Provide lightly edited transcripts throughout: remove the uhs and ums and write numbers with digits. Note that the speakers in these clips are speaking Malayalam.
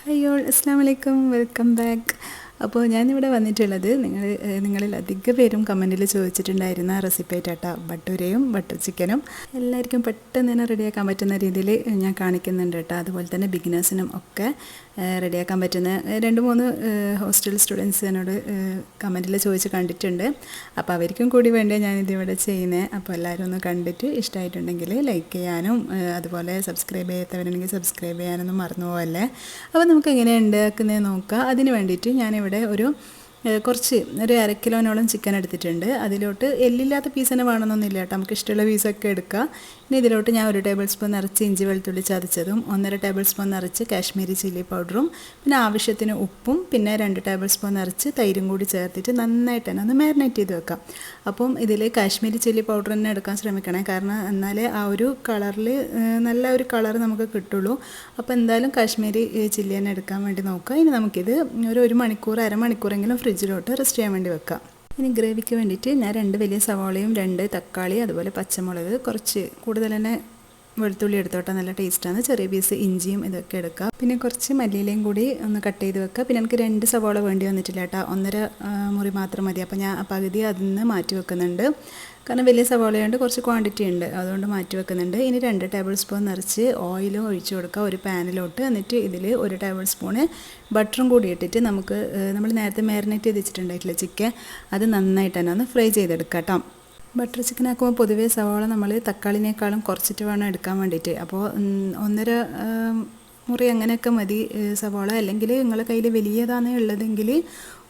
ഹായ് ഓൾ, അസ്സാം വലൈക്കും, വെൽക്കം ബാക്ക്. അപ്പോൾ ഞാനിവിടെ വന്നിട്ടുള്ളത് നിങ്ങളിൽ അധിക പേരും കമൻറ്റിൽ ചോദിച്ചിട്ടുണ്ടായിരുന്ന റെസിപ്പി ആയിട്ടാട്ടോ. ബട്ടൂരയും ബട്ടർ ചിക്കനും എല്ലാവർക്കും പെട്ടെന്ന് തന്നെ റെഡിയാക്കാൻ പറ്റുന്ന രീതിയിൽ ഞാൻ കാണിക്കുന്നുണ്ട് കേട്ടോ. അതുപോലെ തന്നെ ബിഗിനേഴ്സിനും ഒക്കെ റെഡിയാക്കാൻ പറ്റുന്ന 2-3 ഹോസ്റ്റൽ സ്റ്റുഡൻസ് എന്നോട് കമൻറ്റിൽ ചോദിച്ച് കണ്ടിട്ടുണ്ട്. അപ്പോൾ അവർക്കും കൂടി വേണ്ടിയാണ് ഞാനിതിവിടെ ചെയ്യുന്നത്. അപ്പോൾ എല്ലാവരും ഒന്ന് കണ്ടിട്ട് ഇഷ്ടമായിട്ടുണ്ടെങ്കിൽ ലൈക്ക് ചെയ്യാനും അതുപോലെ സബ്സ്ക്രൈബ് ചെയ്യാത്തവരുണ്ടെങ്കിൽ സബ്സ്ക്രൈബ് ചെയ്യാനൊന്നും മറന്നു പോകല്ലേ. അപ്പോൾ നമുക്ക് എങ്ങനെ ഉണ്ടാക്കുന്നത് നോക്കാം. അതിന് വേണ്ടിയിട്ട് ഞാനിവിടെ ഒരു 1/2 കിലോനോളം ചിക്കൻ എടുത്തിട്ടുണ്ട്. അതിലോട്ട് എല്ലില്ലാത്ത പീസ് തന്നെ വേണമെന്നൊന്നുമില്ല കേട്ടോ, നമുക്ക് ഇഷ്ടമുള്ള പീസൊക്കെ എടുക്കാം. ഇനി ഇതിലോട്ട് ഞാൻ 1 ടേബിൾ സ്പൂൺ നിറച്ച് ഇഞ്ചി വെളുത്തുള്ളി ചതച്ചതും 1.5 ടേബിൾ സ്പൂൺ നിറച്ച് കാശ്മീരി ചില്ലി പൗഡറും പിന്നെ ആവശ്യത്തിന് ഉപ്പും പിന്നെ 2 ടേബിൾ സ്പൂൺ നിറച്ച് തൈരും കൂടി ചേർത്തിട്ട് നന്നായിട്ട് തന്നെ ഒന്ന് മാരിനേറ്റ് ചെയ്ത് വെക്കാം. അപ്പം ഇതിൽ കാശ്മീരി ചില്ലി പൗഡർ തന്നെ എടുക്കാൻ ശ്രമിക്കണേ, കാരണം എന്നാലേ ആ ഒരു കളറിൽ നല്ല ഒരു കളർ നമുക്ക് കിട്ടുള്ളൂ. അപ്പോൾ എന്തായാലും കാശ്മീരി ചില്ലി തന്നെ എടുക്കാൻ വേണ്ടി നോക്കുക. ഇനി നമുക്കിത് ഒരു 1 മണിക്കൂർ അരമണിക്കൂറെങ്കിലും ഫ്രിഡ്ജിലോട്ട് റെസ്റ്റ് ചെയ്യാൻ വേണ്ടി വെക്കാം. ഇനി ഗ്രേവിക്ക് വേണ്ടിയിട്ട് ഞാൻ 2 വലിയ സവാളയും 2 തക്കാളി അതുപോലെ പച്ചമുളക് കുറച്ച് കൂടുതൽ തന്നെ വെളുത്തുള്ളി എടുത്തോട്ടെ, നല്ല ടേസ്റ്റാണ്. ചെറിയ പീസ് ഇഞ്ചിയും ഇതൊക്കെ എടുക്കുക. പിന്നെ കുറച്ച് മല്ലിയിലയും കൂടി ഒന്ന് കട്ട് ചെയ്ത് വെക്കുക. പിന്നെ എനിക്ക് 2 സവാള വേണ്ടി വന്നിട്ടില്ല കേട്ടോ, 1.5 മുറി മാത്രം മതി. അപ്പോൾ ഞാൻ പകുതി അതിൽ നിന്ന് മാറ്റി വെക്കുന്നുണ്ട്, കാരണം വലിയ സവാളയുണ്ട്, കുറച്ച് ക്വാണ്ടിറ്റി ഉണ്ട്, അതുകൊണ്ട് മാറ്റി വെക്കുന്നുണ്ട്. ഇനി 2 ടേബിൾ സ്പൂൺ നിറച്ച് ഓയിലും ഒഴിച്ചു കൊടുക്കുക ഒരു പാനിലോട്ട്. എന്നിട്ട് ഇതിൽ 1 ടേബിൾ സ്പൂണ് ബട്ടറും കൂടി ഇട്ടിട്ട് നമ്മൾ നേരത്തെ മാരിനേറ്റ് ചെയ്ത് വെച്ചിട്ടുണ്ടായിട്ടില്ല ചിക്കൻ, അത് നന്നായിട്ട് തന്നെ ഒന്ന് ഫ്രൈ ചെയ്തെടുക്കാം കേട്ടോ. ബട്ടർ ചിക്കൻ ആക്കുമ്പോൾ പൊതുവേ സവാള നമ്മൾ തക്കാളിനേക്കാളും കുറച്ചിട്ട് വേണം എടുക്കാൻ വേണ്ടിയിട്ട്. അപ്പോൾ 1.5 മുറി അങ്ങനെയൊക്കെ മതി സവാള. അല്ലെങ്കിൽ നിങ്ങളുടെ കയ്യിൽ വലിയതാണ് ഉള്ളതെങ്കിൽ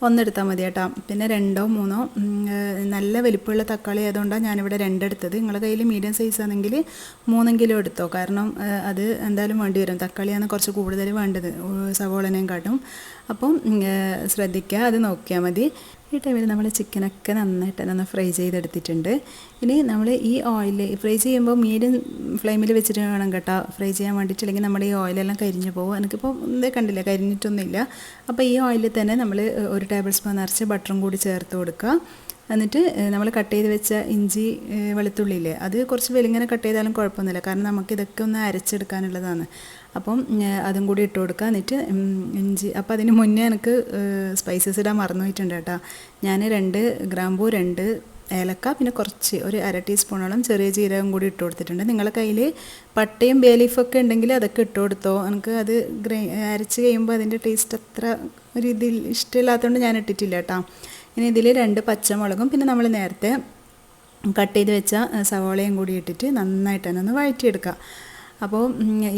1 എടുത്താൽ മതി കേട്ടോ. പിന്നെ 2-3 നല്ല വലിപ്പമുള്ള തക്കാളി ആയതുകൊണ്ടാണ് ഞാനിവിടെ 2 എടുത്തത്. നിങ്ങളുടെ കയ്യിൽ മീഡിയം സൈസ് ആണെങ്കിൽ 3 എടുത്തോ, കാരണം അത് എന്തായാലും വേണ്ടി വരും. തക്കാളിയാണ് കുറച്ച് കൂടുതൽ വേണ്ടത് സവാളനെയും കാട്ടും. അപ്പം ശ്രദ്ധിക്കുക, അത് നോക്കിയാൽ മതി. ഈ ടൈമിൽ നമ്മൾ ചിക്കനൊക്കെ നന്നായിട്ട് തന്നെ ഒന്ന് ഫ്രൈ ചെയ്തെടുത്തിട്ടുണ്ട്. ഇനി നമ്മൾ ഈ ഓയിൽ ഫ്രൈ ചെയ്യുമ്പോൾ മീഡിയം ഫ്ലെയിമിൽ വെച്ചിട്ട് വേണം കേട്ടോ ഫ്രൈ ചെയ്യാൻ വേണ്ടിയിട്ട്, അല്ലെങ്കിൽ നമ്മുടെ ഈ ഓയിലെല്ലാം കരിഞ്ഞു പോകും. എനിക്കിപ്പോൾ ഇതേ കണ്ടില്ല, കരിഞ്ഞിട്ടൊന്നുമില്ല. അപ്പോൾ ഈ ഓയിലിൽ തന്നെ നമ്മൾ 1 ടേബിൾ സ്പൂൺ നിറച്ച് ബട്ടറും കൂടി ചേർത്ത് കൊടുക്കുക. എന്നിട്ട് നമ്മൾ കട്ട് ചെയ്ത് വെച്ച ഇഞ്ചി വെളുത്തുള്ളിയില്ലേ, അത് കുറച്ച് വെലിങ്ങനെ കട്ട് ചെയ്താലും കുഴപ്പമൊന്നുമില്ല, കാരണം നമുക്കിതൊക്കെ ഒന്ന് അരച്ചെടുക്കാനുള്ളതാണ്. അപ്പം അതും കൂടി ഇട്ട് കൊടുക്കുക. എന്നിട്ട് ഇഞ്ചി, അപ്പോൾ അതിന് മുന്നേ എനിക്ക് സ്പൈസസ് ഇടാൻ മറന്നു പോയിട്ടുണ്ട് കേട്ടോ. ഞാൻ 2 ഗ്രാമ്പൂ 2 ഏലക്ക പിന്നെ കുറച്ച് ഒരു 1/2 ടീസ്പൂണോളം ചെറിയ ജീരകം കൂടി ഇട്ട് കൊടുത്തിട്ടുണ്ട്. നിങ്ങളുടെ കയ്യിൽ പട്ടയും ബേ ലീഫൊക്കെ ഉണ്ടെങ്കിൽ അതൊക്കെ ഇട്ട് കൊടുത്തോ. എനിക്ക് അത് അരച്ച് കഴിയുമ്പോൾ അതിൻ്റെ ടേസ്റ്റ് അത്ര ഒരു ഇതിൽ ഇഷ്ടമില്ലാത്തതുകൊണ്ട് ഞാൻ ഇട്ടിട്ടില്ല കേട്ടോ. ഇനി ഇതിൽ 2 പച്ചമുളകും പിന്നെ നമ്മൾ നേരത്തെ കട്ട് ചെയ്ത് വെച്ച സവാളയും കൂടി ഇട്ടിട്ട് നന്നായിട്ട് തന്നെ ഒന്ന് വഴറ്റിയെടുക്കുക. അപ്പോൾ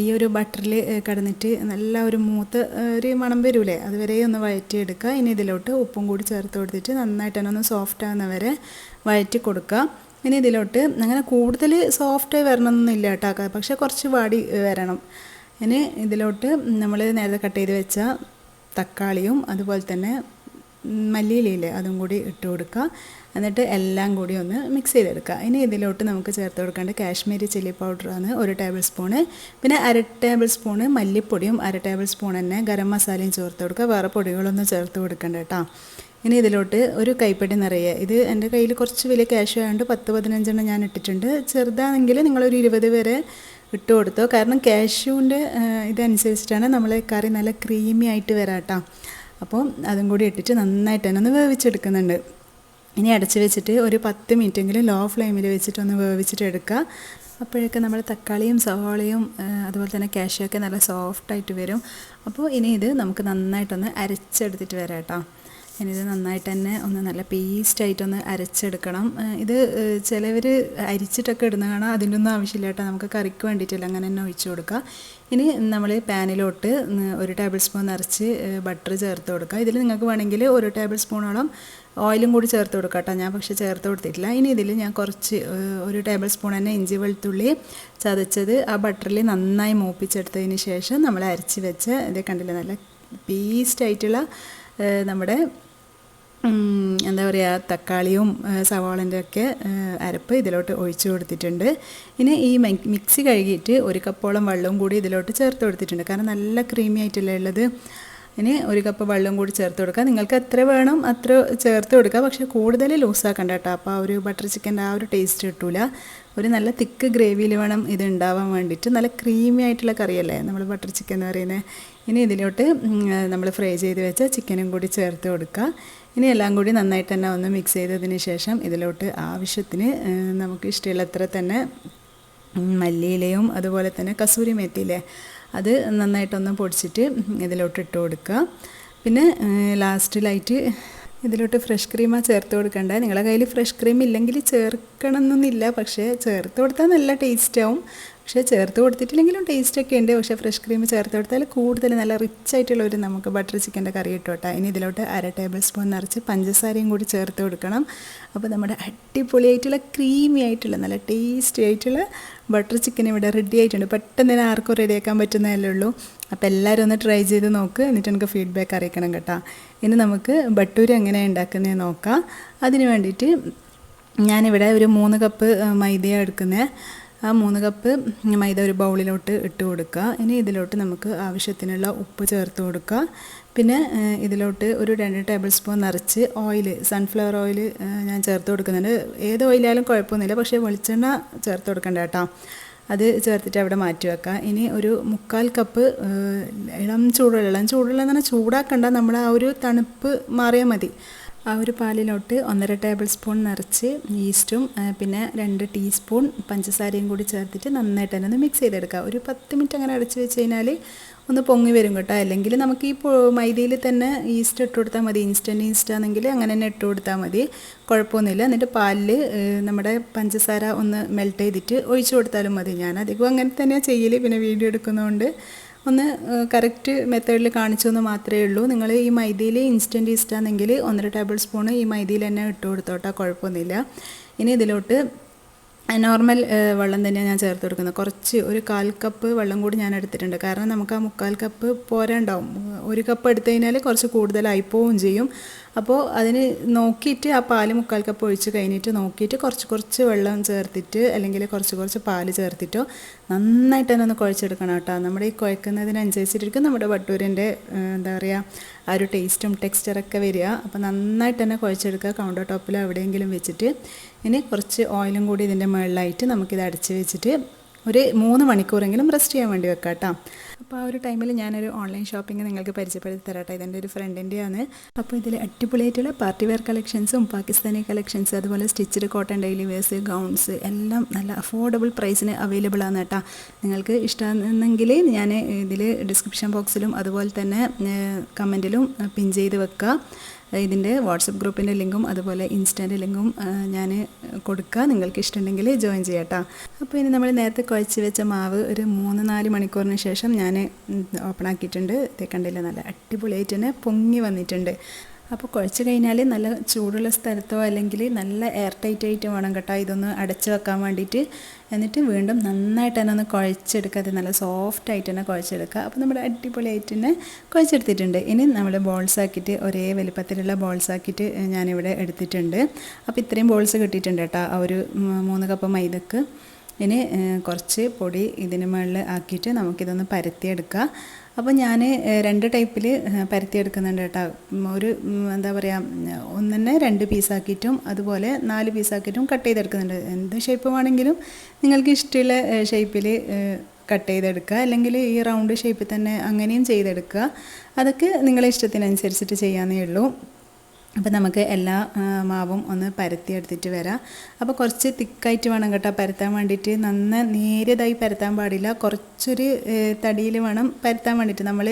ഈ ഒരു ബട്ടറിൽ കിടന്നിട്ട് നല്ല ഒരു മൂത്ത ഒരു മണം വരൂലേ, അതുവരെ ഒന്ന് വഴറ്റിയെടുക്കുക. ഇനി ഇതിലോട്ട് ഉപ്പും കൂടി ചേർത്ത് കൊടുത്തിട്ട് നന്നായിട്ട് തന്നെ ഒന്ന് സോഫ്റ്റ് ആകുന്നവരെ വഴറ്റി കൊടുക്കുക. ഇനി ഇതിലോട്ട് അങ്ങനെ കൂടുതൽ സോഫ്റ്റായി വരണമെന്നൊന്നുമില്ല കേട്ടോ, പക്ഷേ കുറച്ച് വാടി വരണം. ഇനി ഇതിലോട്ട് നമ്മൾ നേരത്തെ കട്ട് ചെയ്ത് വെച്ച തക്കാളിയും അതുപോലെ തന്നെ മല്ലിയിലയില്ലേ അതും കൂടി ഇട്ട് കൊടുക്കുക. എന്നിട്ട് എല്ലാം കൂടി ഒന്ന് മിക്സ് ചെയ്തെടുക്കുക. ഇനി ഇതിലോട്ട് നമുക്ക് ചേർത്ത് കൊടുക്കേണ്ട കാശ്മീരി ചില്ലി പൗഡറാണ് 1 ടേബിൾ സ്പൂണ്. പിന്നെ 1/2 ടേബിൾ സ്പൂണ് മല്ലിപ്പൊടിയും 1/2 ടേബിൾ സ്പൂൺ തന്നെ ഗരം മസാലയും ചേർത്ത് കൊടുക്കുക. വേറെ പൊടികളൊന്നും ചേർത്ത് കൊടുക്കണ്ട കേട്ടോ. ഇനി ഇതിലോട്ട് ഒരു കൈപ്പടി നിറയെ, ഇത് എൻ്റെ കയ്യിൽ കുറച്ച് വലിയ ക്യാഷ് ആയതുകൊണ്ട് 10-15 ഞാൻ ഇട്ടിട്ടുണ്ട്. ചെറുതാണെങ്കിൽ നിങ്ങളൊരു 20 വരെ ഇട്ട് കൊടുത്തോ, കാരണം കാഷ്യൂവിൻ്റെ ഇതനുസരിച്ചിട്ടാണ് നമ്മളെ കറി നല്ല ക്രീമി ആയിട്ട് വരാം കേട്ടോ. അപ്പോൾ അതും കൂടി ഇട്ടിട്ട് നന്നായിട്ട് തന്നെ ഒന്ന് വേവിച്ചെടുക്കുന്നുണ്ട്. ഇനി അടച്ച് വെച്ചിട്ട് ഒരു 10 മിനിറ്റെങ്കിലും ലോ ഫ്ലെയിമിൽ വെച്ചിട്ട് ഒന്ന് വേവിച്ചിട്ട് എടുക്കുക. അപ്പോഴൊക്കെ നമ്മൾ തക്കാളിയും സവാളയും അതുപോലെ തന്നെ കാഷ്യൊക്കെ നല്ല സോഫ്റ്റായിട്ട് വരും. അപ്പോൾ ഇനി ഇത് നമുക്ക് നന്നായിട്ടൊന്ന് അരച്ചെടുത്തിട്ട് വരാം കേട്ടോ. ഇനി ഇത് നന്നായിട്ട് തന്നെ ഒന്ന് നല്ല പേസ്റ്റായിട്ടൊന്ന് അരച്ചെടുക്കണം. ഇത് ചിലവർ അരിച്ചിട്ടൊക്കെ ഇടുന്ന കാണാം, അതിൻ്റെ ഒന്നും ആവശ്യമില്ല കേട്ടോ, നമുക്ക് കറിക്ക് വേണ്ടിയിട്ടില്ല, അങ്ങനെ തന്നെ ഒഴിച്ചു കൊടുക്കുക. ഇനി നമ്മൾ പാനിലോട്ട് 1 ടേബിൾ സ്പൂൺ നിറച്ച് ബട്ടർ ചേർത്ത് കൊടുക്കുക. ഇതിൽ നിങ്ങൾക്ക് വേണമെങ്കിൽ 1 ടേബിൾ സ്പൂണോളം ഓയിലും കൂടി ചേർത്ത് കൊടുക്കാം കേട്ടോ, ഞാൻ പക്ഷേ ചേർത്ത് കൊടുത്തിട്ടില്ല. ഇനി ഇതിൽ ഞാൻ കുറച്ച് 1 ടേബിൾ സ്പൂൺ തന്നെ ഇഞ്ചി വെളുത്തുള്ളി ചതച്ചത് ആ ബട്ടറിൽ നന്നായി മൂപ്പിച്ചെടുത്തതിന് ശേഷം നമ്മൾ അരച്ച് വെച്ച് ഇത് കണ്ടില്ല, നല്ല പേസ്റ്റായിട്ടുള്ള നമ്മുടെ എന്താ പറയുക തക്കാളിയും സവാളൻ്റെ ഒക്കെ അരപ്പ് ഇതിലോട്ട് ഒഴിച്ചു കൊടുത്തിട്ടുണ്ട്. ഇനി ഈ മിക്സി കഴുകിയിട്ട് 1 കപ്പോളം വെള്ളവും കൂടി ഇതിലോട്ട് ചേർത്ത് കൊടുത്തിട്ടുണ്ട്, കാരണം നല്ല ക്രീമി ആയിട്ടല്ലേ ഉള്ളത്. ഇനി 1 കപ്പ് വെള്ളം കൂടി ചേർത്ത് കൊടുക്കുക. നിങ്ങൾക്ക് എത്ര വേണം അത്ര ചേർത്ത് കൊടുക്കുക. പക്ഷേ കൂടുതൽ ലൂസാക്കണ്ട കേട്ടോ. അപ്പോൾ ആ ഒരു ബട്ടർ ചിക്കൻ്റെ ആ ഒരു ടേസ്റ്റ് കിട്ടില്ല. ഒരു നല്ല തിക്ക് ഗ്രേവിയിൽ വേണം ഇത് ഉണ്ടാവാൻ വേണ്ടിയിട്ട്. നല്ല ക്രീമി ആയിട്ടുള്ള കറിയല്ലേ നമ്മൾ ബട്ടർ ചിക്കൻ എന്ന് പറയുന്നത്. ഇനി ഇതിലോട്ട് നമ്മൾ ഫ്രൈ ചെയ്ത് വെച്ച ചിക്കനും കൂടി ചേർത്ത് കൊടുക്കുക. ഇനി എല്ലാം കൂടി നന്നായിട്ട് തന്നെ ഒന്ന് മിക്സ് ചെയ്തതിന് ശേഷം ഇതിലോട്ട് ആവശ്യത്തിന് നമുക്ക് ഇഷ്ടമുള്ളത്ര തന്നെ മല്ലിയിലയും അതുപോലെ തന്നെ കസൂരി മേത്തിയില്ലേ അത് നന്നായിട്ടൊന്ന് പൊടിച്ചിട്ട് ഇതിലോട്ട് ഇട്ട് കൊടുക്കുക. പിന്നെ ലാസ്റ്റിലായിട്ട് ഇതിലോട്ട് ഫ്രഷ് ക്രീമാണ് ചേർത്ത് കൊടുക്കേണ്ടത്. നിങ്ങളുടെ കയ്യിൽ ഫ്രഷ് ക്രീം ഇല്ലെങ്കിൽ ചേർക്കണം എന്നൊന്നുമില്ല, പക്ഷേ ചേർത്ത് കൊടുത്താൽ നല്ല ടേസ്റ്റ് ആവും. പക്ഷേ ചേർത്ത് കൊടുത്തിട്ടില്ലെങ്കിലും ടേസ്റ്റൊക്കെ ഉണ്ട്. പക്ഷേ ഫ്രഷ് ക്രീം ചേർത്ത് കൊടുത്താൽ കൂടുതൽ നല്ല റിച്ച് ആയിട്ടുള്ള ഒരു നമുക്ക് ബട്ടർ ചിക്കൻ്റെ കറി കിട്ടും. ഇനി ഇതിലോട്ട് 1/2 ടേബിൾ സ്പൂൺ നിറച്ച് പഞ്ചസാരയും കൂടി ചേർത്ത് കൊടുക്കണം. അപ്പോൾ നമ്മുടെ അടിപൊളിയായിട്ടുള്ള ക്രീമി ആയിട്ടുള്ള നല്ല ടേസ്റ്റി ആയിട്ടുള്ള ബട്ടർ ചിക്കൻ ഇവിടെ റെഡി ആയിട്ടുണ്ട്. പെട്ടെന്ന് തന്നെ ആർക്കും റെഡിയാക്കാൻ പറ്റുന്നതല്ലേ ഉള്ളൂ. അപ്പോൾ എല്ലാവരും ഒന്ന് ട്രൈ ചെയ്ത് നോക്ക്, എന്നിട്ട് എനിക്ക് ഫീഡ്ബാക്ക് അറിയിക്കണം കേട്ടോ. ഇനി നമുക്ക് ബട്ടൂര എങ്ങനെയാണ് ഉണ്ടാക്കുന്നത് നോക്കാം. അതിന് വേണ്ടിയിട്ട് ഞാനിവിടെ ഒരു 3 കപ്പ് മൈദയാണ് എടുക്കുന്നത്. ആ 3 കപ്പ് മൈദ ഒരു ബൗളിലോട്ട് ഇട്ട് കൊടുക്കുക. ഇനി ഇതിലോട്ട് നമുക്ക് ആവശ്യത്തിനുള്ള ഉപ്പ് ചേർത്ത് കൊടുക്കുക. പിന്നെ ഇതിലോട്ട് ഒരു 2 ടേബിൾ സ്പൂൺ നിറച്ച് ഓയിൽ, സൺഫ്ലവർ ഓയിൽ ഞാൻ ചേർത്ത് കൊടുക്കുന്നുണ്ട്. ഏത് ഓയിലായാലും കുഴപ്പമൊന്നുമില്ല, പക്ഷേ വെളിച്ചെണ്ണ ചേർത്ത് കൊടുക്കണ്ട കേട്ടോ. അത് ചേർത്തിട്ട് അവിടെ മാറ്റി വെക്കുക. ഇനി ഒരു 3/4 കപ്പ് ഇളം ചൂടുവെള്ളം എന്ന് പറഞ്ഞാൽ ചൂടാക്കണ്ട, നമ്മൾ ആ ഒരു തണുപ്പ് മാറിയാൽ മതി. ആ ഒരു പാലിലോട്ട് 1.5 ടേബിൾ സ്പൂൺ നിറച്ച് ഈസ്റ്റും പിന്നെ 2 ടീസ്പൂൺ പഞ്ചസാരയും കൂടി ചേർത്തിട്ട് നന്നായിട്ട് തന്നെ ഒന്ന് മിക്സ് ചെയ്തെടുക്കുക. ഒരു 10 മിനിറ്റ് അങ്ങനെ അടച്ച് വെച്ച് കഴിഞ്ഞാൽ ഒന്ന് പൊങ്ങി വരും കേട്ടോ. അല്ലെങ്കിൽ നമുക്ക് ഈ മൈദയിൽ തന്നെ ഈസ്റ്റ് ഇട്ട് കൊടുത്താൽ മതി. ഇൻസ്റ്റൻറ്റ് ഈസ്റ്റ് ആണെങ്കിൽ അങ്ങനെ തന്നെ ഇട്ട് കൊടുത്താൽ മതി, കുഴപ്പമൊന്നുമില്ല. എന്നിട്ട് പാലിൽ നമ്മുടെ പഞ്ചസാര ഒന്ന് മെൽറ്റ് ചെയ്തിട്ട് ഒഴിച്ചു കൊടുത്താലും മതി. ഞാൻ അധികം അങ്ങനെ തന്നെയാണ് ചെയ്യൽ. പിന്നെ വീഡിയോ എടുക്കുന്നതുകൊണ്ട് ഒന്ന് കറക്റ്റ് മെത്തേഡിൽ കാണിച്ചെന്ന് മാത്രമേ ഉള്ളൂ. നിങ്ങൾ ഈ മൈദയിൽ ഇൻസ്റ്റൻറ്റ് ഈസ്റ്റ് ആണെങ്കിൽ 1.5 ടേബിൾ സ്പൂൺ ഈ മൈദയിൽ തന്നെ ഇട്ട് കൊടുത്തോട്ടാ, കുഴപ്പമൊന്നുമില്ല. ഇനി ഇതിലോട്ട് നോർമൽ വെള്ളം തന്നെയാണ് ഞാൻ ചേർത്ത് കൊടുക്കുന്നത്. കുറച്ച് ഒരു 1/4 കപ്പ് വെള്ളം കൂടി ഞാൻ എടുത്തിട്ടുണ്ട്. കാരണം നമുക്ക് ആ 3/4 കപ്പ് പോരാണ്ടാവും. 1 കപ്പ് എടുത്തു കഴിഞ്ഞാൽ കുറച്ച് കൂടുതലായി പോവുകയും ചെയ്യും. അപ്പോൾ അതിന് നോക്കിയിട്ട് ആ പാല് 3/4 കപ്പ് ഒഴിച്ച് കഴിഞ്ഞിട്ട് നോക്കിയിട്ട് കുറച്ച് വെള്ളം ചേർത്തിട്ട് അല്ലെങ്കിൽ കുറച്ച് പാല് ചേർത്തിട്ടോ നന്നായിട്ട് തന്നെ ഒന്ന് കുഴച്ചെടുക്കണം കേട്ടോ. നമ്മുടെ ഈ കുഴക്കുന്നതിനനുസരിച്ചിട്ടിരിക്കും നമ്മുടെ ബട്ടൂരിൻ്റെ എന്താ പറയുക ആ ഒരു ടേസ്റ്റും ടെക്സ്ചറൊക്കെ വരിക. അപ്പോൾ നന്നായിട്ട് തന്നെ കുഴച്ചെടുക്കുക കൗണ്ടർ ടോപ്പിൽ എവിടെയെങ്കിലും വെച്ചിട്ട്. ഇനി കുറച്ച് ഓയിലും കൂടി ഇതിൻ്റെ മുകളിലായിട്ട് നമുക്കിത് അടച്ച് വെച്ചിട്ട് ഒരു 3 മണിക്കൂറെങ്കിലും റെസ്റ്റ് ചെയ്യാൻ വേണ്ടി വെക്കാം കേട്ടോ. അപ്പോൾ ആ ഒരു ടൈമിൽ ഞാനൊരു ഓൺലൈൻ ഷോപ്പിംഗ് നിങ്ങൾക്ക് പരിചയപ്പെടുത്തി തരാം. ഇതെൻ്റെ ഒരു ഫ്രണ്ടിൻ്റെയാണ്. അപ്പോൾ ഇതിൽ അടിപൊളിയായിട്ടുള്ള പാർട്ടി വെയർ കളക്ഷൻസും പാകിസ്ഥാനി കളക്ഷൻസ് അതുപോലെ stitched cotton daily wears gowns എല്ലാം നല്ല അഫോർഡബിൾ പ്രൈസിന് അവൈലബിൾ ആണ് കേട്ടോ. നിങ്ങൾക്ക് ഇഷ്ടമാണെങ്കിൽ ഞാൻ ഇതിൽ ഡിസ്ക്രിപ്ഷൻ ബോക്സിലും അതുപോലെ തന്നെ കമൻറ്റിലും പിൻ ചെയ്ത് വെക്കുക. ഇതിൻ്റെ വാട്സപ്പ് ഗ്രൂപ്പിൻ്റെ ലിങ്കും അതുപോലെ ഇൻസ്റ്റാൻ്റെ ലിങ്കും ഞാൻ കൊടുക്കുക. നിങ്ങൾക്ക് ഇഷ്ടമുണ്ടെങ്കിൽ ജോയിൻ ചെയ്യാം കേട്ടോ. അപ്പോൾ ഇനി നമ്മൾ നേരത്തെ കുഴച്ച് വെച്ച മാവ് ഒരു 3-4 മണിക്കൂറിന് ശേഷം ഞാൻ ഓപ്പൺ ആക്കിയിട്ടുണ്ട്. ഇത് കണ്ടില്ല, നല്ല അടിപൊളിയായിട്ട് തന്നെ പൊങ്ങി വന്നിട്ടുണ്ട്. അപ്പോൾ കുഴച്ച് കഴിഞ്ഞാൽ നല്ല ചൂടുള്ള സ്ഥലത്തോ അല്ലെങ്കിൽ നല്ല എയർ ടൈറ്റ് ആയിട്ട് വേണം കേട്ടോ ഇതൊന്ന് അടച്ച് വെക്കാൻ വേണ്ടിയിട്ട്. എന്നിട്ട് വീണ്ടും നന്നായിട്ട് തന്നെ ഒന്ന് കുഴച്ചെടുക്കുക. അത് നല്ല സോഫ്റ്റായിട്ട് തന്നെ കുഴച്ചെടുക്കുക. അപ്പോൾ നമ്മുടെ അടിപൊളിയായിട്ട് തന്നെ കുഴച്ചെടുത്തിട്ടുണ്ട്. ഇനി നമ്മൾ ബോൾസാക്കിയിട്ട് ഒരേ വലുപ്പത്തിലുള്ള ബോൾസാക്കിയിട്ട് ഞാനിവിടെ എടുത്തിട്ടുണ്ട്. അപ്പോൾ ഇത്രയും ബോൾസ് കിട്ടിയിട്ടുണ്ട് കേട്ടോ ആ ഒരു 3 കപ്പ് മൈദക്ക്. ഇനി കുറച്ച് പൊടി ഇതിന് മുകളിൽ ആക്കിയിട്ട് നമുക്കിതൊന്ന് പരത്തിയെടുക്കുക. അപ്പോൾ ഞാൻ 2 ടൈപ്പിൽ പരത്തിയെടുക്കുന്നുണ്ട് കേട്ടോ. ഒരു എന്താ പറയുക, ഒന്നെ 2 പീസാക്കിയിട്ടും അതുപോലെ 4 പീസാക്കിയിട്ടും കട്ട് ചെയ്തെടുക്കുന്നുണ്ട്. എന്ത് ഷേപ്പ് വേണമെങ്കിലും നിങ്ങൾക്ക് ഇഷ്ടമുള്ള ഷേപ്പിൽ കട്ട് ചെയ്തെടുക്കുക, അല്ലെങ്കിൽ ഈ റൗണ്ട് ഷേപ്പിൽ തന്നെ അങ്ങനെയും ചെയ്തെടുക്കുക. അതൊക്കെ നിങ്ങളെ ഇഷ്ടത്തിനനുസരിച്ചിട്ട് ചെയ്യാവുന്നേ ഉള്ളൂ. അപ്പോൾ നമുക്ക് എല്ലാ മാവും ഒന്ന് പരത്തിയെടുത്തിട്ട് വരാം. അപ്പോൾ കുറച്ച് തിക്കായിട്ട് വേണം കേട്ടോ പരത്താൻ വേണ്ടിയിട്ട്. നേരിയതായി പരത്താൻ പാടില്ല, കുറച്ചൊരു തടിയിൽ വേണം പരത്താൻ വേണ്ടിയിട്ട്. നമ്മൾ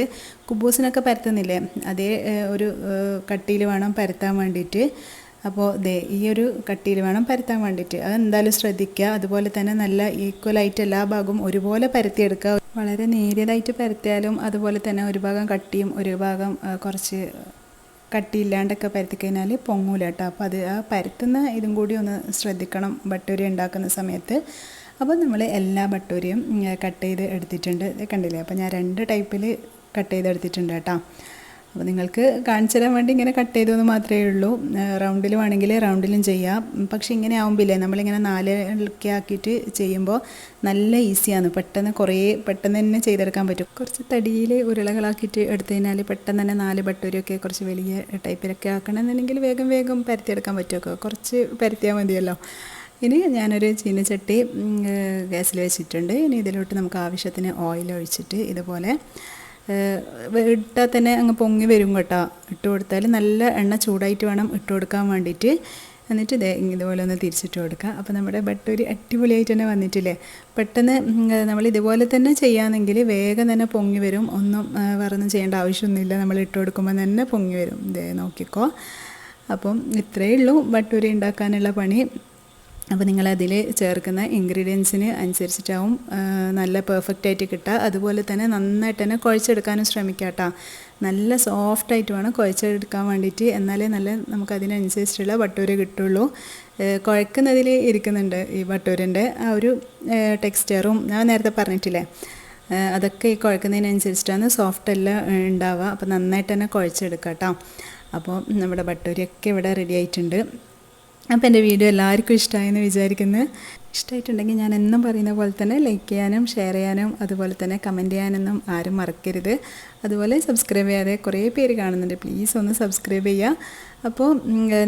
കുബൂസിനൊക്കെ പരത്തുന്നില്ലേ അതേ ഒരു കട്ടിയിൽ വേണം പരത്താൻ വേണ്ടിയിട്ട്. അപ്പോൾ ഈ ഒരു കട്ടിയിൽ വേണം പരത്താൻ വേണ്ടിയിട്ട്. അത് എന്തായാലും ശ്രദ്ധിക്കുക. അതുപോലെ തന്നെ നല്ല ഈക്വലായിട്ട് എല്ലാ ഭാഗവും ഒരുപോലെ പരത്തിയെടുക്കുക. വളരെ നേരിയതായിട്ട് പരത്തിയാലും അതുപോലെ തന്നെ ഒരു ഭാഗം കട്ടിയും ഒരു ഭാഗം കുറച്ച് കട്ടിയില്ലാണ്ടൊക്കെ പരത്തി കഴിഞ്ഞാൽ പൊങ്ങൂല കേട്ടോ. അപ്പോൾ അത് ആ പരത്തുന്ന ഇതും കൂടി ഒന്ന് ശ്രദ്ധിക്കണം ബട്ടൂരി ഉണ്ടാക്കുന്ന സമയത്ത്. അപ്പോൾ നമ്മൾ എല്ലാ ബട്ടൂരിയും കട്ട് ചെയ്ത് എടുത്തിട്ടുണ്ട്, കണ്ടില്ലേ. അപ്പോൾ ഞാൻ 2 ടൈപ്പിൽ കട്ട് ചെയ്തെടുത്തിട്ടുണ്ട് കേട്ടോ. അപ്പോൾ നിങ്ങൾക്ക് കാണിച്ചു തരാൻ വേണ്ടി ഇങ്ങനെ കട്ട് ചെയ്തെന്ന് മാത്രമേ ഉള്ളൂ. റൗണ്ടിൽ വേണമെങ്കിൽ റൗണ്ടിലും ചെയ്യാം. പക്ഷേ ഇങ്ങനെ ആകുമ്പില്ലേ നമ്മളിങ്ങനെ 4 ഒക്കെ ആക്കിയിട്ട് ചെയ്യുമ്പോൾ നല്ല ഈസിയാണ്. പെട്ടെന്ന് തന്നെ ചെയ്തെടുക്കാൻ പറ്റും. കുറച്ച് തടിയിൽ ഉരുളകളാക്കിയിട്ട് എടുത്തു കഴിഞ്ഞാൽ പെട്ടെന്ന് തന്നെ 4 ബട്ടൂരിയൊക്കെ കുറച്ച് വലിയ ടൈപ്പിലൊക്കെ ആക്കണമെന്നുണ്ടെങ്കിൽ വേഗം പരത്തിയെടുക്കാൻ പറ്റുമോ? കുറച്ച് പരത്തിയാൽ മതിയല്ലോ. ഇനി ഞാനൊരു ചീനച്ചട്ടി ഗ്യാസിൽ വെച്ചിട്ടുണ്ട്. ഇനി ഇതിലോട്ട് നമുക്ക് ആവശ്യത്തിന് ഓയിൽ ഒഴിച്ചിട്ട് ഇതുപോലെ ഇട്ടാൽ തന്നെ അങ്ങ് പൊങ്ങി വരും കേട്ടോ. ഇട്ട് കൊടുത്താൽ നല്ല എണ്ണ ചൂടായിട്ട് വേണം ഇട്ട് കൊടുക്കാൻ വേണ്ടിയിട്ട്. എന്നിട്ട് ഇതുപോലെ ഒന്ന് തിരിച്ചിട്ട് കൊടുക്കുക. അപ്പോൾ നമ്മുടെ ബട്ടൂരി അടിപൊളിയായിട്ട് തന്നെ വന്നിട്ടില്ലേ. പെട്ടെന്ന് നമ്മൾ ഇതുപോലെ തന്നെ ചെയ്യുകയാണെങ്കിൽ വേഗം തന്നെ പൊങ്ങി വരും. വേറൊന്നും ചെയ്യേണ്ട ആവശ്യമൊന്നുമില്ല. നമ്മൾ ഇട്ട് കൊടുക്കുമ്പോൾ തന്നെ പൊങ്ങി വരും. നോക്കിക്കോ. അപ്പം ഇത്രയേ ഉള്ളൂ ബട്ടൂരി ഉണ്ടാക്കാനുള്ള പണി. അപ്പോൾ നിങ്ങളതിൽ ചേർക്കുന്ന ഇൻഗ്രീഡിയൻസിന് അനുസരിച്ചിട്ടാവും നല്ല പെർഫെക്റ്റായിട്ട് കിട്ടുക. അതുപോലെ തന്നെ നന്നായിട്ട് തന്നെ കുഴച്ചെടുക്കാനും ശ്രമിക്കുക കേട്ടോ. നല്ല സോഫ്റ്റായിട്ട് വേണം കുഴച്ചെടുക്കാൻ വേണ്ടിയിട്ട്. എന്നാലേ നമുക്കതിനനുസരിച്ചിട്ടുള്ള ബട്ടൂര കിട്ടുള്ളൂ. കുഴക്കുന്നതിൽ ഇരിക്കുന്നുണ്ട് ഈ ബട്ടൂരിൻ്റെ ആ ഒരു ടെക്സ്ചറും ഞാൻ നേരത്തെ പറഞ്ഞിട്ടില്ലേ, അതൊക്കെ ഈ കുഴക്കുന്നതിനനുസരിച്ചിട്ടാണ് സോഫ്റ്റ് എല്ലാം ഉണ്ടാവുക. അപ്പോൾ നന്നായിട്ട് തന്നെ കുഴച്ചെടുക്കുക കേട്ടോ. അപ്പോൾ നമ്മുടെ ബട്ടൂരിയൊക്കെ ഇവിടെ റെഡി ആയിട്ടുണ്ട്. അപ്പോൾ എൻ്റെ വീഡിയോ എല്ലാവർക്കും ഇഷ്ടമായെന്ന് വിചാരിക്കുന്നു. ഇഷ്ടമായിട്ടുണ്ടെങ്കിൽ ഞാൻ എന്നും പറയുന്ന പോലെ തന്നെ ലൈക്ക് ചെയ്യാനും ഷെയർ ചെയ്യാനും അതുപോലെ തന്നെ കമൻറ്റ് ചെയ്യാനൊന്നും ആരും മറക്കരുത്. അതുപോലെ സബ്സ്ക്രൈബ് ചെയ്യാതെ കുറേ പേര് കാണുന്നുണ്ട്, പ്ലീസ് ഒന്ന് സബ്സ്ക്രൈബ് ചെയ്യുക. അപ്പോൾ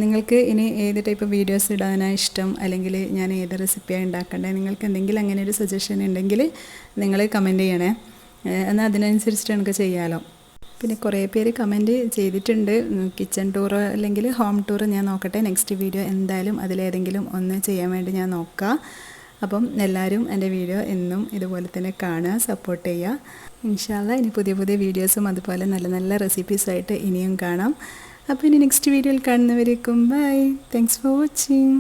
നിങ്ങൾക്ക് ഇനി ഏത് ടൈപ്പ് വീഡിയോസ് ഇടാനാണ് ഇഷ്ടം, അല്ലെങ്കിൽ ഞാൻ ഏത് റെസിപ്പിയാണ് ഉണ്ടാക്കേണ്ടത്, നിങ്ങൾക്ക് എന്തെങ്കിലും അങ്ങനെ ഒരു സജഷൻ ഉണ്ടെങ്കിൽ നിങ്ങൾ കമൻറ്റ് ചെയ്യണേ. എന്നാൽ അതിനനുസരിച്ചിട്ട് നമുക്ക് ചെയ്യാമല്ലോ. പിന്നെ കുറേ പേര് കമൻറ്റ് ചെയ്തിട്ടുണ്ട് കിച്ചൺ ടൂർ അല്ലെങ്കിൽ ഹോം ടൂർ. ഞാൻ നോക്കട്ടെ, നെക്സ്റ്റ് വീഡിയോ എന്തായാലും അതിലേതെങ്കിലും ഒന്ന് ചെയ്യാൻ വേണ്ടി ഞാൻ നോക്കാം. അപ്പം എല്ലാവരും എൻ്റെ വീഡിയോ എന്നും ഇതുപോലെ തന്നെ കാണുക, സപ്പോർട്ട് ചെയ്യുക. ഇൻഷാ അല്ലാഹ് ഇനി പുതിയ വീഡിയോസും അതുപോലെ നല്ല റെസിപ്പീസായിട്ട് ഇനിയും കാണാം. അപ്പോൾ ഇനി നെക്സ്റ്റ് വീഡിയോയിൽ കാണുന്നവരേക്കും ബൈ. Thanks for watching.